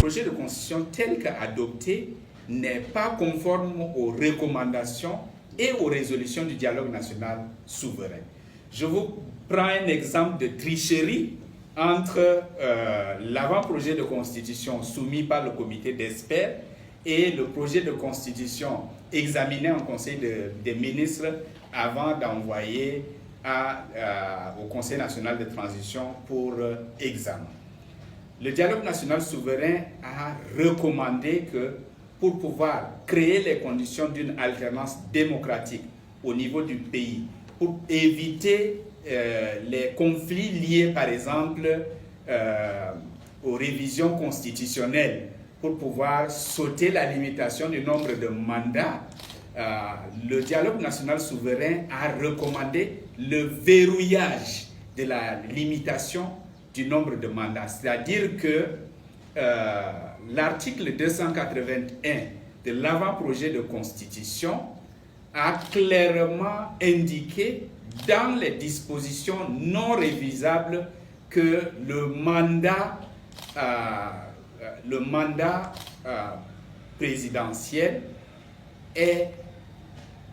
projet de constitution tel qu'adopté n'est pas conforme aux recommandations et aux résolutions du dialogue national souverain. Je vous prends un exemple de tricherie entre l'avant-projet de constitution soumis par le comité d'experts et le projet de constitution examiné en Conseil des ministres avant d'envoyer au Conseil national de transition pour examen. Le dialogue national souverain a recommandé que pour pouvoir créer les conditions d'une alternance démocratique au niveau du pays, pour éviter les conflits liés par exemple aux révisions constitutionnelles, pour pouvoir sauter la limitation du nombre de mandats, le dialogue national souverain a recommandé le verrouillage de la limitation du nombre de mandats. C'est-à-dire que l'article 281 de l'avant-projet de constitution a clairement indiqué dans les dispositions non révisables que le mandat présidentiel est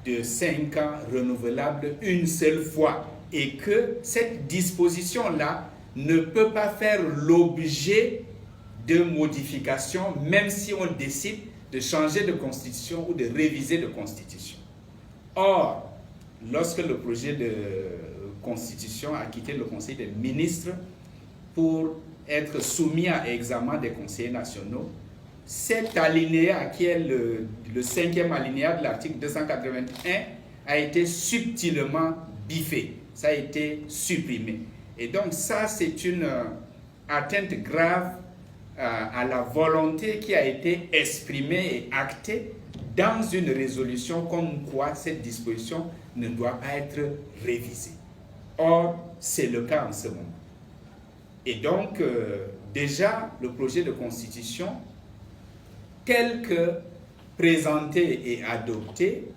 de 5 ans renouvelable une seule fois et que cette disposition-là ne peut pas faire l'objet de modifications même si on décide de changer de constitution ou de réviser de constitution. Or, lorsque le projet de constitution a quitté le Conseil des ministres pour être soumis à examen des conseillers nationaux, cet alinéa, qui est le 5e alinéa de l'article 281, a été subtilement biffé. Ça a été supprimé. Et donc ça, c'est une atteinte grave à la volonté qui a été exprimée et actée dans une résolution comme quoi cette disposition ne doit pas être révisée. Or, c'est le cas en ce moment. Et donc, déjà, le projet de constitution, tel que présenté et adopté,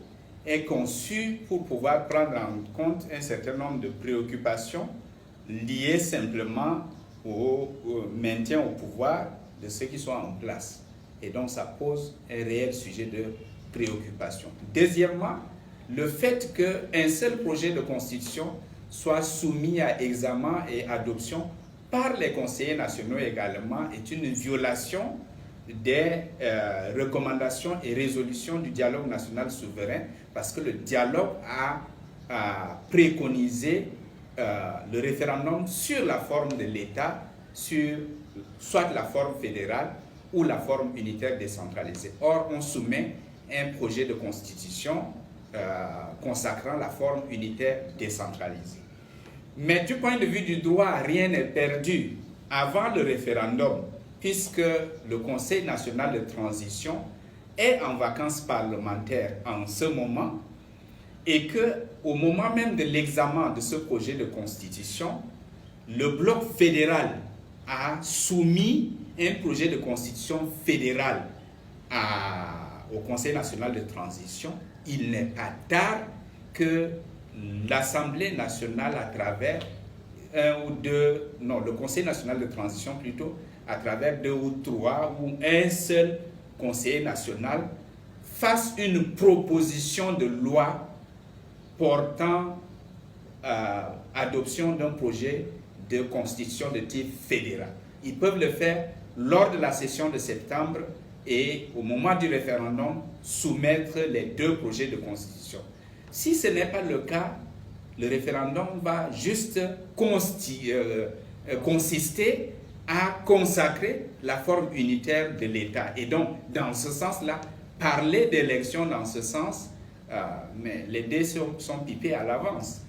est conçu pour pouvoir prendre en compte un certain nombre de préoccupations liées simplement au maintien au pouvoir de ceux qui sont en place. Et donc, ça pose un réel sujet de préoccupation. Deuxièmement, le fait qu'un seul projet de constitution soit soumis à examen et adoption par les conseillers nationaux également est une violation des recommandations et résolutions du dialogue national souverain parce que le dialogue a préconisé le référendum sur la forme de l'État, sur soit la forme fédérale ou la forme unitaire décentralisée. Or, on soumet un projet de constitution consacrant la forme unitaire décentralisée. Mais du point de vue du droit, rien n'est perdu avant le référendum, puisque le Conseil national de transition est en vacances parlementaires en ce moment et qu'au moment même de l'examen de ce projet de constitution, le bloc fédéral a soumis un projet de constitution fédérale au Conseil national de transition. Il n'est pas tard que l'Assemblée nationale à travers le Conseil national de transition plutôt, à travers 2 ou 3 ou un seul conseiller national, fasse une proposition de loi portant adoption d'un projet de constitution de type fédéral. Ils peuvent le faire lors de la session de septembre et au moment du référendum, soumettre les 2 projets de constitution. Si ce n'est pas le cas, le référendum va juste consister à consacrer la forme unitaire de l'État. Et donc, dans ce sens-là, parler d'élection dans ce sens, mais les dés sont pipés à l'avance.